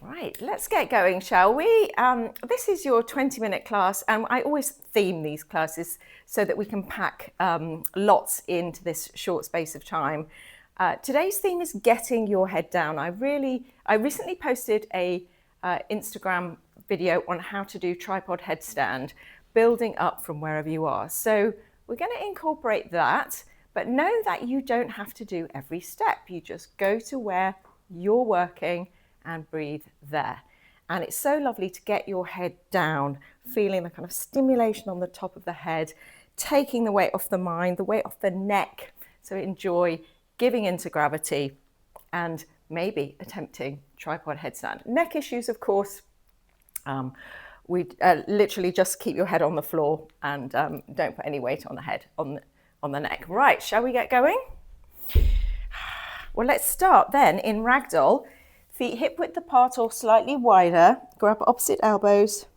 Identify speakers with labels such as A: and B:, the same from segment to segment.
A: Right, let's get going, shall we? This is your 20-minute class, and I always theme these classes so that we can pack lots into this short space of time. Today's theme is getting your head down. I recently posted a Instagram video on how to do tripod headstand, building up from wherever you are. So we're going to incorporate that, but know that you don't have to do every step. You just go to where you're working and breathe there. And it's so lovely to get your head down, feeling the kind of stimulation on the top of the head, taking the weight off the mind, the weight off the neck. So enjoy giving into gravity and maybe attempting tripod headstand. Neck issues, of course, we literally just keep your head on the floor and don't put any weight on the head, on the neck. Right, shall we get going? Well, let's start then in ragdoll. Feet hip width apart or slightly wider. Grab opposite elbows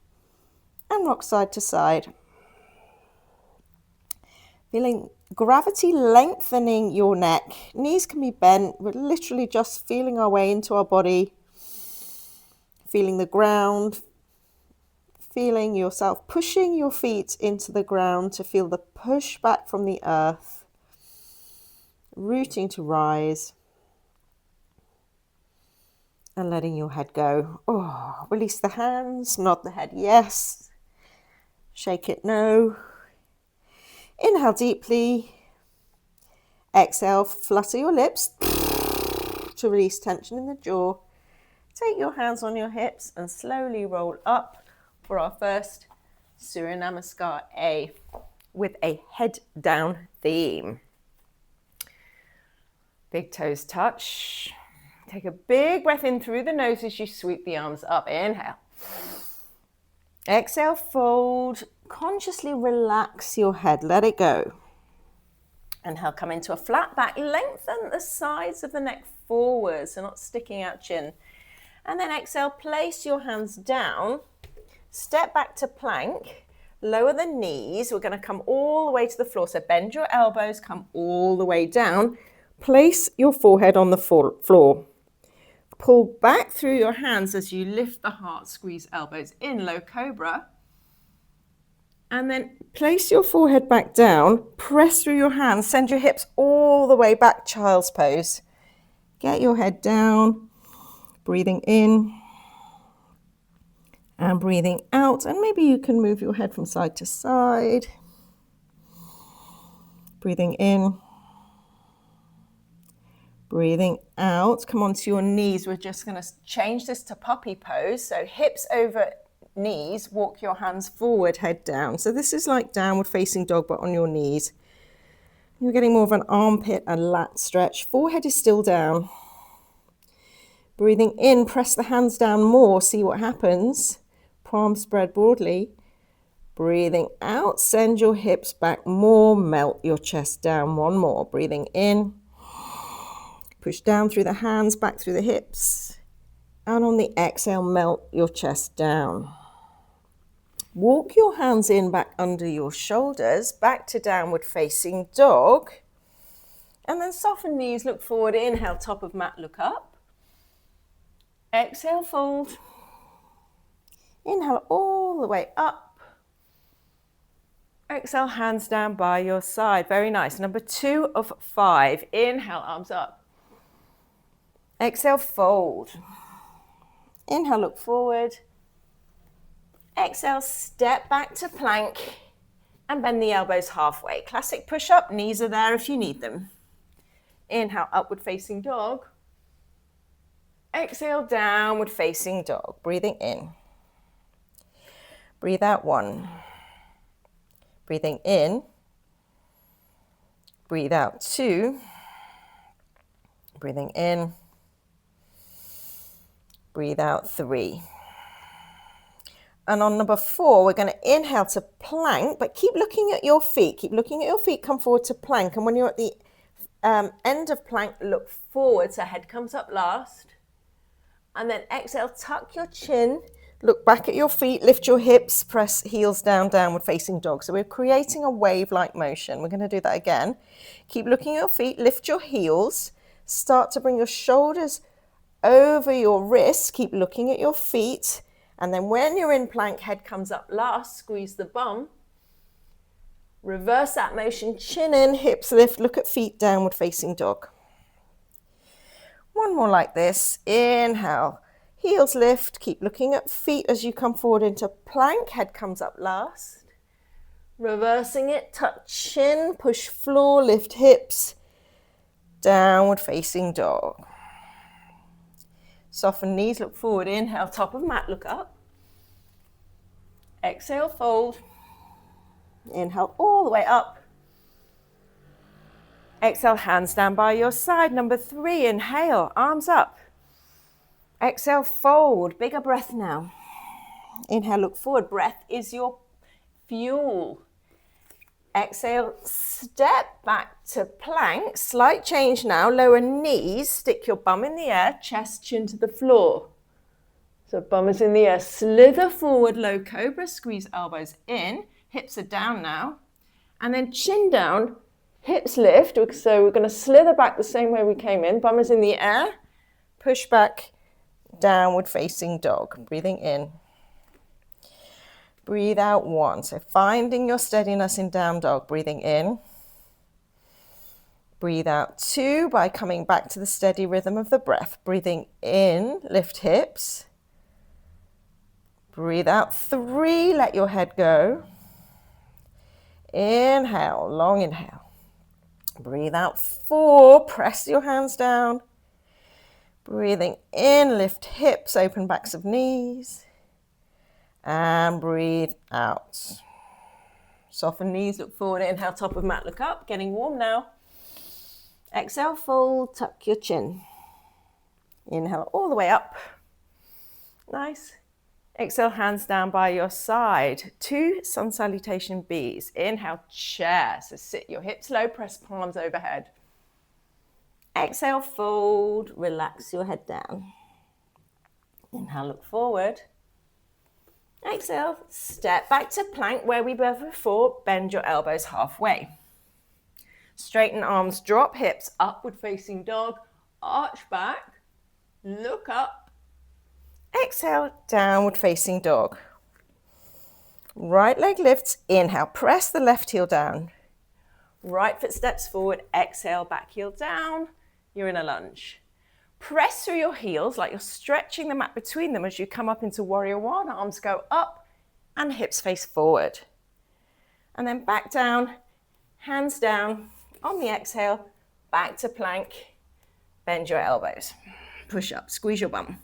A: and rock side to side. Feeling gravity lengthening your neck. Knees can be bent. We're literally just feeling our way into our body. Feeling the ground. Feeling yourself pushing your feet into the ground to feel the push back from the earth. Rooting to rise. And letting your head go. Oh, release the hands, nod the head yes. Shake it no. Inhale deeply. Exhale, flutter your lips to release tension in the jaw. Take your hands on your hips and slowly roll up for our first Surya Namaskar A with a head down theme. Big toes touch. Take a big breath in through the nose as you sweep the arms up. Inhale. Exhale, fold. Consciously relax your head. Let it go. Inhale, come into a flat back. Lengthen the sides of the neck forward, so not sticking out chin. And then exhale, place your hands down. Step back to plank. Lower the knees. We're going to come all the way to the floor. So bend your elbows, come all the way down. Place your forehead on the floor. Pull back through your hands as you lift the heart, squeeze elbows in, low cobra. And then place your forehead back down, press through your hands, send your hips all the way back, child's pose. Get your head down, breathing in and breathing out. And maybe you can move your head from side to side. Breathing in. Breathing out, come onto your knees. We're just going to change this to puppy pose. So hips over knees, walk your hands forward, head down. So this is like downward facing dog, but on your knees. You're getting more of an armpit and lat stretch. Forehead is still down. Breathing in, press the hands down more, see what happens. Palms spread broadly. Breathing out, send your hips back more, melt your chest down. One more, breathing in. Push down through the hands, back through the hips. And on the exhale, melt your chest down. Walk your hands in back under your shoulders, back to downward facing dog. And then soften knees, look forward. Inhale, top of mat, look up. Exhale, fold. Inhale all the way up. Exhale, hands down by your side. Very nice. Number 2 of 5. Inhale, arms up. Exhale, fold. Inhale, look forward. Exhale, step back to plank and bend the elbows halfway. Classic push-up, knees are there if you need them. Inhale, upward facing dog. Exhale, downward facing dog. Breathing in. Breathe out 1. Breathing in. Breathe out 2. Breathing in. Breathe out 3. And on number 4, we're going to inhale to plank, but keep looking at your feet. Keep looking at your feet, come forward to plank. And when you're at the end of plank, look forward. So head comes up last. And then exhale, tuck your chin, look back at your feet, lift your hips, press heels down, downward facing dog. So we're creating a wave-like motion. We're going to do that again. Keep looking at your feet, lift your heels, start to bring your shoulders over your wrists, keep looking at your feet. And then when you're in plank, head comes up last, squeeze the bum. Reverse that motion, chin in, hips lift, look at feet, downward facing dog. One more like this. Inhale, heels lift, keep looking at feet as you come forward into plank, head comes up last. Reversing it, tuck chin, push floor, lift hips, downward facing dog. Soften knees, look forward, inhale, top of mat, look up. Exhale, fold. Inhale all the way up. Exhale, hands down by your side. Number 3, inhale, arms up. Exhale, fold, bigger breath now. Inhale, look forward, breath is your fuel. Exhale, step back to plank, slight change now, lower knees, stick your bum in the air, chest, chin to the floor. So bum is in the air, slither forward, low cobra, squeeze elbows in, hips are down now, and then chin down, hips lift, so we're going to slither back the same way we came in, bum is in the air, push back, downward facing dog, breathing in. Breathe out 1. So finding your steadiness in down dog, breathing in. Breathe out 2 by coming back to the steady rhythm of the breath. Breathing in, lift hips. Breathe out 3, let your head go. Inhale, long inhale. Breathe out 4, press your hands down. Breathing in, lift hips, open backs of knees. And breathe out. Soften knees, look forward, inhale, top of mat, look up, getting warm now. Exhale, fold, tuck your chin. Inhale all the way up. Nice. Exhale, hands down by your side. 2 sun salutation Bs. Inhale, chair. So sit your hips low, press palms overhead. Exhale, fold, relax your head down. Inhale, look forward. Exhale, step back to plank where we were before, bend your elbows halfway. Straighten arms, drop hips, upward facing dog, arch back, look up. Exhale, downward facing dog. Right leg lifts, inhale, press the left heel down. Right foot steps forward, exhale, back heel down, you're in a lunge. Press through your heels like you're stretching the mat between them as you come up into warrior 1. Arms go up and hips face forward. And then back down, hands down. On the exhale, back to plank. Bend your elbows. Push up, squeeze your bum.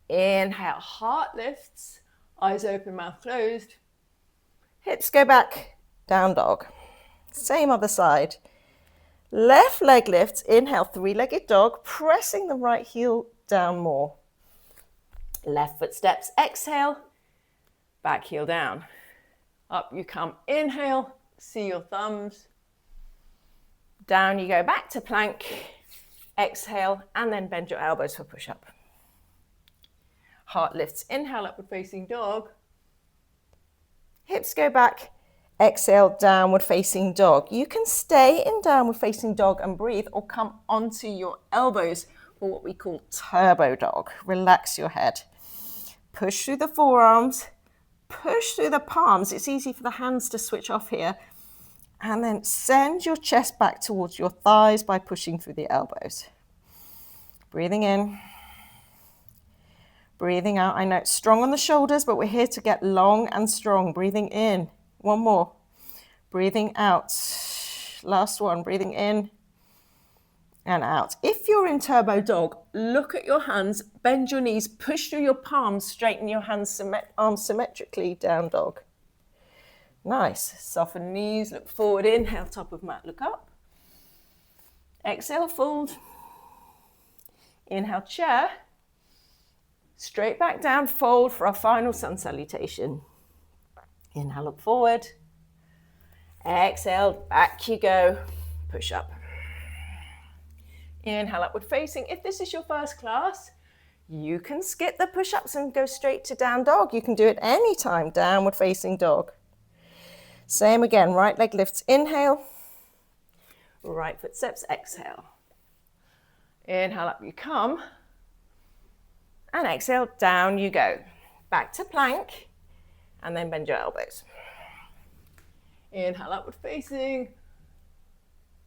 A: Inhale, heart lifts. Eyes open, mouth closed. Hips go back, down dog. Same other side. Left leg lifts, inhale, 3-legged dog, pressing the right heel down more. Left foot steps, exhale, back heel down. Up you come, inhale, see your thumbs. Down you go back to plank, exhale, and then bend your elbows for push-up. Heart lifts, inhale, upward facing dog. Hips go back. Exhale, downward facing dog. You can stay in downward facing dog and breathe, or come onto your elbows for what we call turbo dog. Relax your head. Push through the forearms, push through the palms. It's easy for the hands to switch off here. And then send your chest back towards your thighs by pushing through the elbows. Breathing in. Breathing out. I know it's strong on the shoulders, but we're here to get long and strong. Breathing in. 1 more. Breathing out. Last one. Breathing in and out. If you're in turbo dog, look at your hands, bend your knees, push through your palms, straighten your hands, arms symmetrically, down dog. Nice. Soften knees, look forward, inhale, top of mat, look up. Exhale, fold. Inhale, chair. Straight back down, fold for our final sun salutation. Inhale, look forward. Exhale, back you go. Push up. Inhale, upward facing. If this is your first class, you can skip the push-ups and go straight to down dog. You can do it anytime, downward facing dog. Same again, right leg lifts, inhale. Right foot steps, exhale. Inhale, up you come. And exhale, down you go. Back to plank, and then bend your elbows. Inhale, upward facing.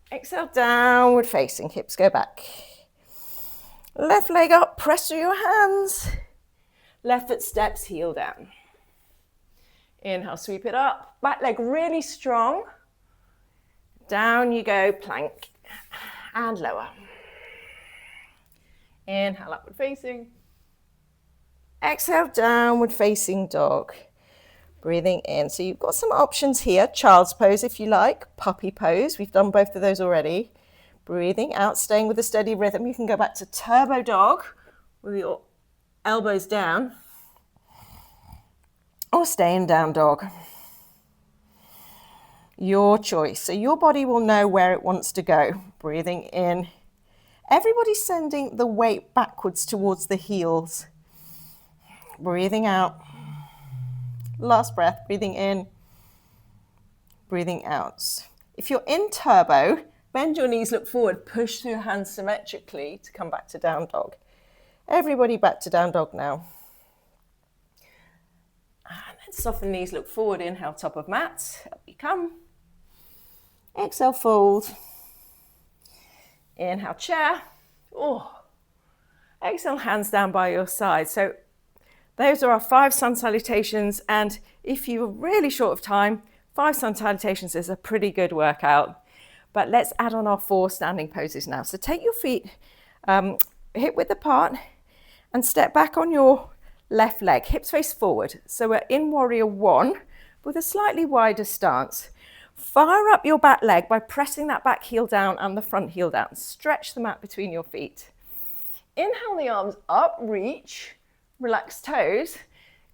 A: Exhale, downward facing, hips go back. Left leg up, press through your hands. Left foot steps, heel down. Inhale, sweep it up. Back leg really strong. Down you go, plank. And lower. Inhale, upward facing. Exhale, downward facing dog. Breathing in. So you've got some options here. Child's pose if you like. Puppy pose. We've done both of those already. Breathing out, staying with a steady rhythm. You can go back to turbo dog with your elbows down. Or stay in down dog. Your choice. So your body will know where it wants to go. Breathing in. Everybody's sending the weight backwards towards the heels. Breathing out. Last breath, breathing in, breathing out. If you're in turbo, bend your knees, look forward, push through your hands symmetrically to come back to down dog. Everybody back to down dog now. And then soften knees, look forward, inhale, top of mat, up you come. Exhale, fold. Inhale, chair. Oh. Exhale, hands down by your side. So those are our 5 sun salutations, and if you're really short of time, 5 sun salutations is a pretty good workout. But let's add on our 4 standing poses now. So take your feet hip width apart and step back on your left leg, hips face forward. So we're in warrior 1 with a slightly wider stance. Fire up your back leg by pressing that back heel down and the front heel down. Stretch the mat between your feet. Inhale the arms up, reach. Relax toes,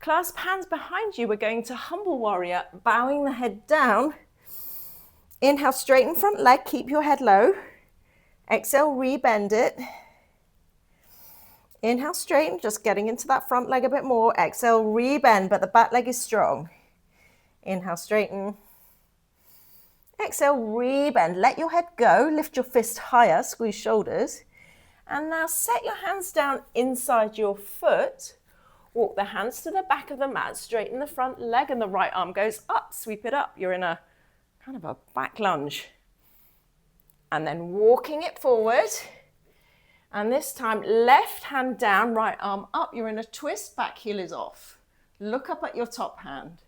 A: clasp hands behind you. We're going to humble warrior, bowing the head down. Inhale, straighten front leg, keep your head low. Exhale, rebend it. Inhale, straighten, just getting into that front leg a bit more. Exhale, rebend, but the back leg is strong. Inhale, straighten. Exhale, rebend, let your head go, lift your fist higher, squeeze shoulders. And now set your hands down inside your foot. Walk the hands to the back of the mat, straighten the front leg and the right arm goes up, sweep it up. You're in a kind of a back lunge. And then walking it forward. And this time, left hand down, right arm up. You're in a twist, back heel is off. Look up at your top hand.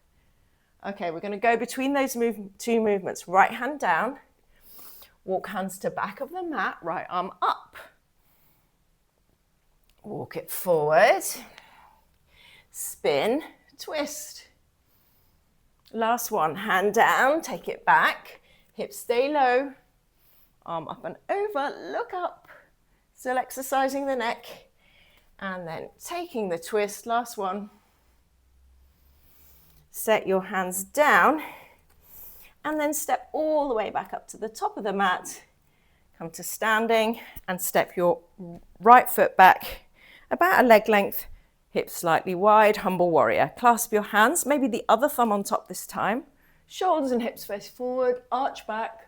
A: Okay, we're going to go between those 2 movements. Right hand down, walk hands to back of the mat, right arm up. Walk it forward, spin, twist. Last one, hand down, take it back, hips stay low, arm up and over, look up. Still exercising the neck. And then taking the twist, last one. Set your hands down and then step all the way back up to the top of the mat. Come to standing and step your right foot back about a leg length, hips slightly wide, humble warrior. Clasp your hands, maybe the other thumb on top this time. Shoulders and hips face forward, arch back.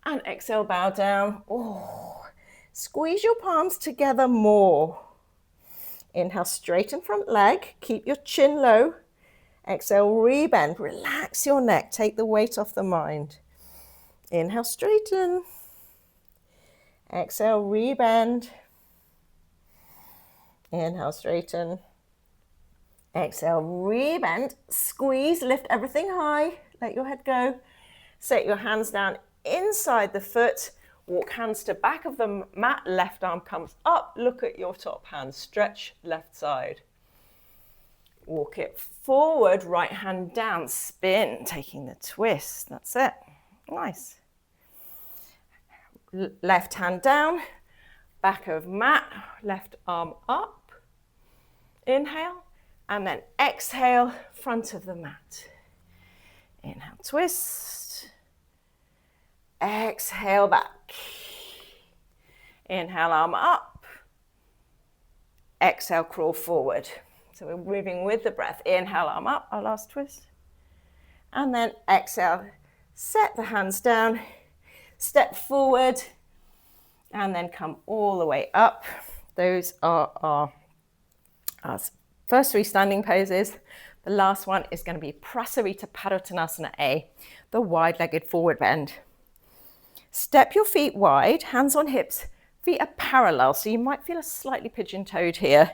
A: And exhale, bow down. Oh, squeeze your palms together more. Inhale, straighten front leg, keep your chin low. Exhale, rebend, relax your neck, take the weight off the mind. Inhale, straighten. Exhale, rebend. Inhale, straighten. Exhale, rebend, squeeze, lift everything high, let your head go. Set your hands down inside the foot, walk hands to back of the mat, left arm comes up, look at your top hand, stretch left side. Walk it forward, right hand down, spin, taking the twist, that's it, nice. Left hand down, back of mat, left arm up. Inhale, and then exhale, front of the mat. Inhale, twist. Exhale, back. Inhale, arm up. Exhale, crawl forward. So we're moving with the breath. Inhale, arm up, our last twist. And then exhale, set the hands down, step forward, and then come all the way up. Those are our First 3 standing poses. The last one is going to be Prasarita Padottanasana A, the wide-legged forward bend. Step your feet wide, hands on hips, feet are parallel, so you might feel a slightly pigeon-toed here.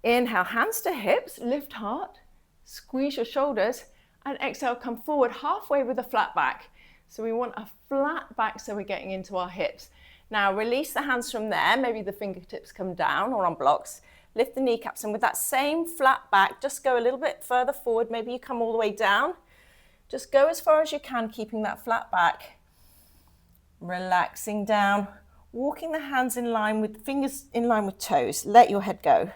A: Inhale, hands to hips, lift heart, squeeze your shoulders, and exhale, come forward halfway with a flat back. So we want a flat back so we're getting into our hips. Now release the hands from there, maybe the fingertips come down or on blocks. Lift the kneecaps, and with that same flat back, just go a little bit further forward. Maybe you come all the way down. Just go as far as you can, keeping that flat back. Relaxing down, walking the hands in line with fingers in line with toes. Let your head go.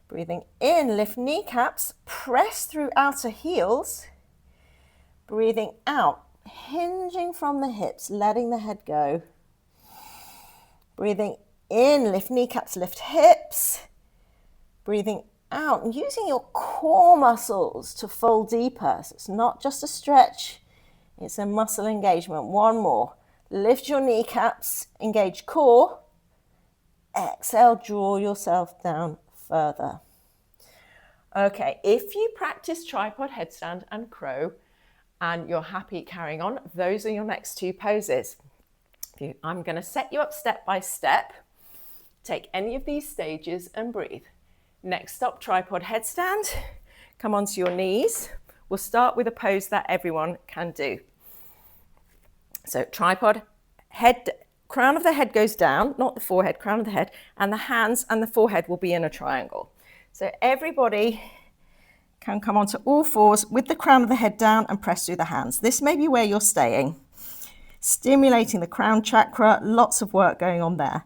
A: Breathing in, lift kneecaps, press through outer heels. Breathing out, hinging from the hips, letting the head go. Breathing in, lift kneecaps, lift hips. Breathing out and using your core muscles to fold deeper. So it's not just a stretch, it's a muscle engagement. One more. Lift your kneecaps, engage core. Exhale, draw yourself down further. Okay, if you practice tripod, headstand and crow and you're happy carrying on, those are your next 2 poses. I'm going to set you up step by step. Take any of these stages and breathe. Next stop, tripod headstand. Come onto your knees. We'll start with a pose that everyone can do. So tripod, head, crown of the head goes down, not the forehead, crown of the head, and the hands and the forehead will be in a triangle. So everybody can come onto all fours with the crown of the head down and press through the hands. This may be where you're staying. Stimulating the crown chakra, lots of work going on there.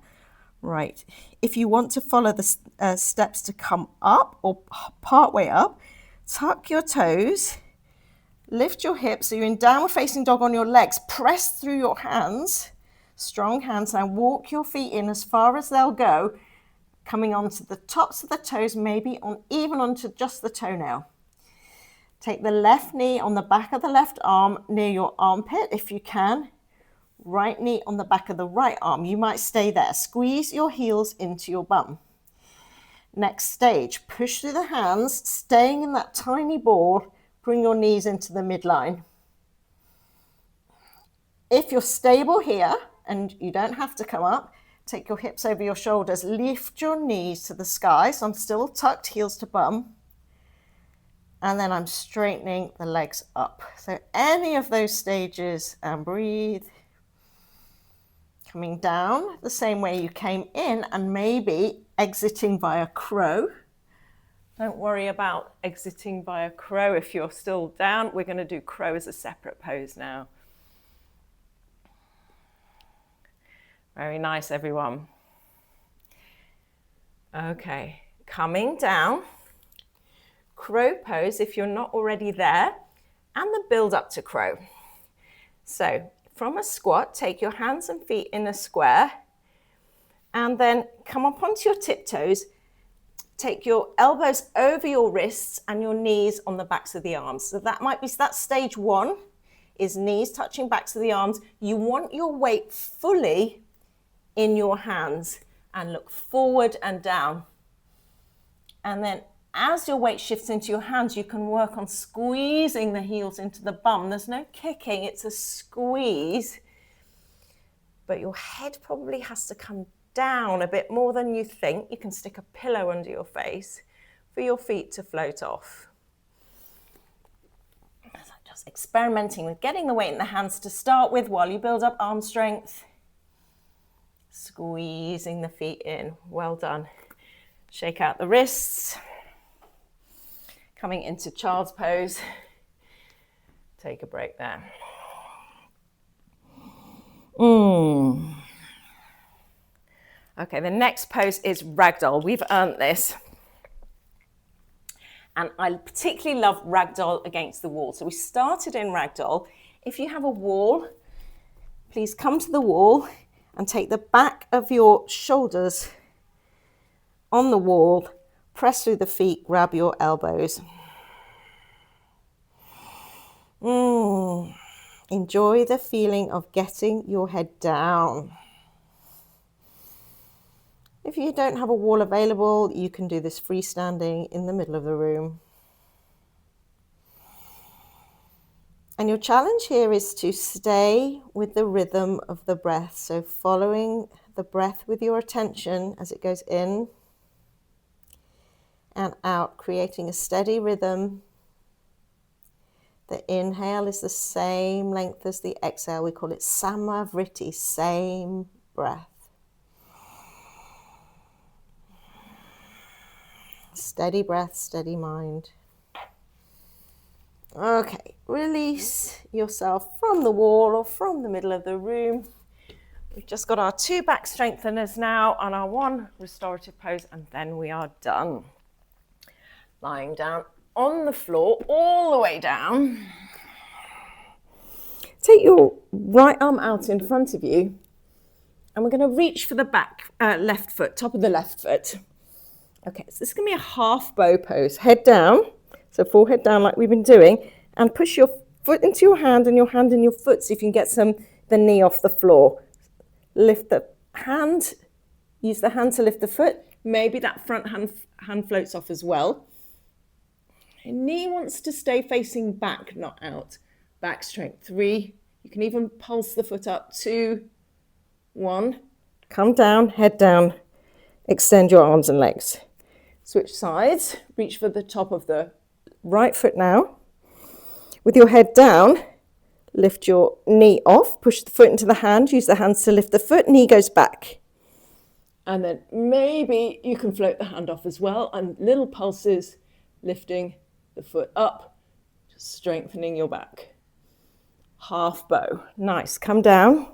A: Right, if you want to follow the steps to come up or part way up, tuck your toes, lift your hips, so you're in downward facing dog on your legs, press through your hands, strong hands, and walk your feet in as far as they'll go, coming onto the tops of the toes, maybe even onto just the toenail. Take the left knee on the back of the left arm near your armpit if you can. Right knee on the back of the right arm. You might stay there. Squeeze your heels into your bum. Next stage, push through the hands, staying in that tiny ball. Bring your knees into the midline. If you're stable here and you don't have to come up, take your hips over your shoulders. Lift your knees to the sky. So I'm still tucked, heels to bum. And then I'm straightening the legs up. So any of those stages, and breathe. Coming down the same way you came in and maybe exiting via crow. Don't worry about exiting via crow if you're still down. We're going to do crow as a separate pose now. Very nice, everyone. Okay, coming down. Crow pose if you're not already there, and the build up to crow. So from a squat, take your hands and feet in a square and then come up onto your tiptoes. Take your elbows over your wrists and your knees on the backs of the arms. So that's stage 1, is knees touching backs of the arms. You want your weight fully in your hands and look forward and down. And then as your weight shifts into your hands, you can work on squeezing the heels into the bum. There's no kicking, it's a squeeze. But your head probably has to come down a bit more than you think. You can stick a pillow under your face for your feet to float off. So just experimenting with getting the weight in the hands to start with while you build up arm strength. Squeezing the feet in. Well done. Shake out the wrists. Coming into child's pose. Take a break there. Okay, the next pose is ragdoll. We've earned this. And I particularly love ragdoll against the wall. So we started in ragdoll. If you have a wall, please come to the wall and take the back of your shoulders on the wall. Press through the feet, grab your elbows. Enjoy the feeling of getting your head down. If you don't have a wall available, you can do this freestanding in the middle of the room. And your challenge here is to stay with the rhythm of the breath. So following the breath with your attention as it goes in and out, creating a steady rhythm. The inhale is the same length as the exhale. We call it samavriti, same breath. Steady breath, steady mind. Okay, release yourself from the wall or from the middle of the room. We've just got our 2 back strengtheners now on our 1 restorative pose, and then we are done. Lying down on the floor, all the way down. Take your right arm out in front of you, and we're going to reach for the back left foot, top of the left foot. Okay, so this is going to be a half bow pose. Head down, so forehead down like we've been doing, and push your foot into your hand and your hand in your foot so you can get the knee off the floor. Lift the hand, use the hand to lift the foot. Maybe that front hand floats off as well. Your knee wants to stay facing back, not out. Back strength, 3. You can even pulse the foot up, 2, 1. Come down, head down. Extend your arms and legs. Switch sides, reach for the top of the right foot now. With your head down, lift your knee off, push the foot into the hand, use the hands to lift the foot, knee goes back. And then maybe you can float the hand off as well, and little pulses, lifting the foot up, just strengthening your back. Half bow, nice, come down.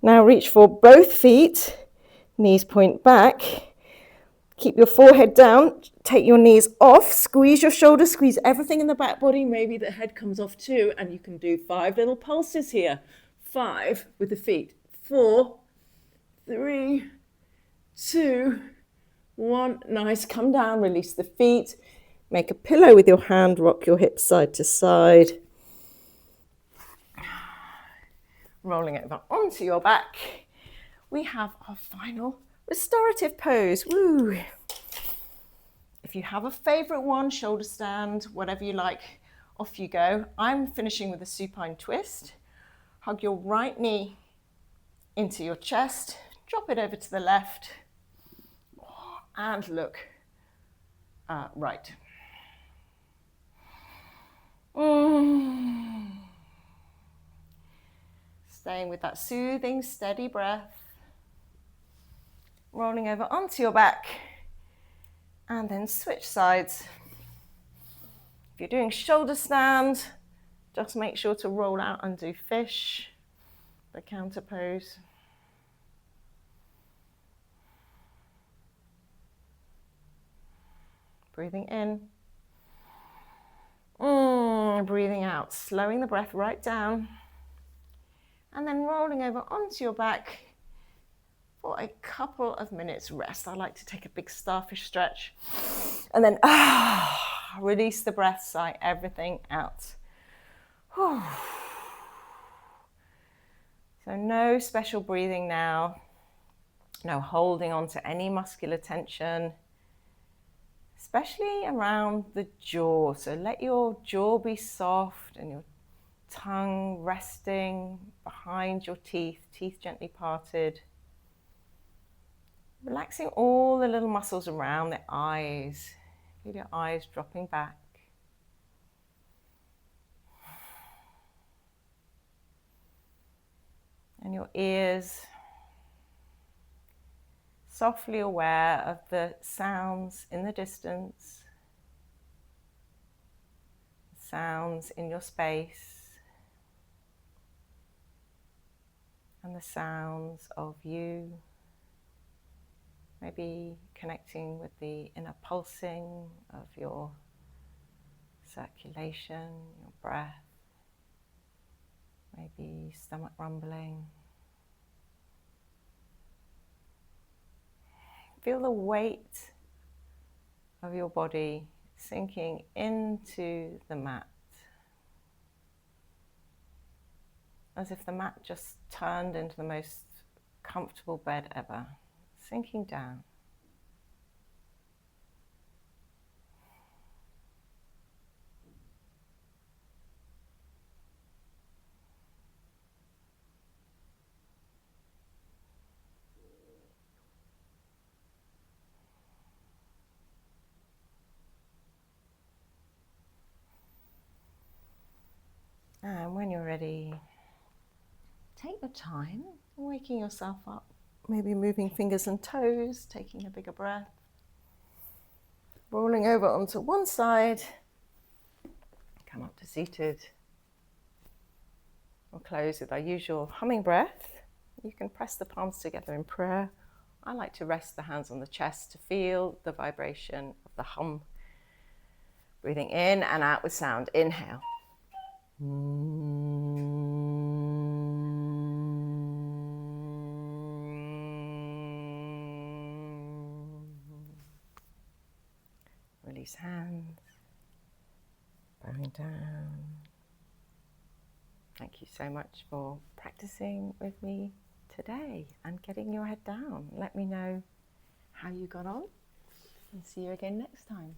A: Now reach for both feet, knees point back. Keep your forehead down, take your knees off, squeeze your shoulders, squeeze everything in the back body. Maybe the head comes off too, and you can do 5 little pulses here. 5 with the feet. 4, 3, 2, 1. Nice, come down, release the feet. Make a pillow with your hand, rock your hips side to side. Rolling over onto your back. We have our final restorative pose. Woo! If you have a favorite one, shoulder stand, whatever you like, off you go. I'm finishing with a supine twist. Hug your right knee into your chest, drop it over to the left, and look right. Staying with that soothing, steady breath. Rolling over onto your back, and then switch sides. If you're doing shoulder stand, just make sure to roll out and do fish, the counter pose. Breathing in, breathing out, slowing the breath right down, and then rolling over onto your back for a couple of minutes rest. I like to take a big starfish stretch, and then release the breath, sigh everything out. So no special breathing now, no holding on to any muscular tension, especially around the jaw. So let your jaw be soft and your tongue resting behind your teeth, teeth gently parted. Relaxing all the little muscles around the eyes. Feel your eyes dropping back. And your ears, softly aware of the sounds in the distance, sounds in your space, and the sounds of you. Maybe connecting with the inner pulsing of your circulation, your breath. Maybe stomach rumbling. Feel the weight of your body sinking into the mat, as if the mat just turned into the most comfortable bed ever. sinking down. And when you're ready, take your time, waking yourself up, maybe moving fingers and toes, taking a bigger breath, rolling over onto one side, come up to seated. We'll close with our usual humming breath. You can press the palms together in prayer. I like to rest the hands on the chest to feel the vibration of the hum. Breathing in and out with sound. Inhale. Release hands. Bowing down. Thank you so much for practicing with me today and getting your head down. Let me know how you got on and see you again next time.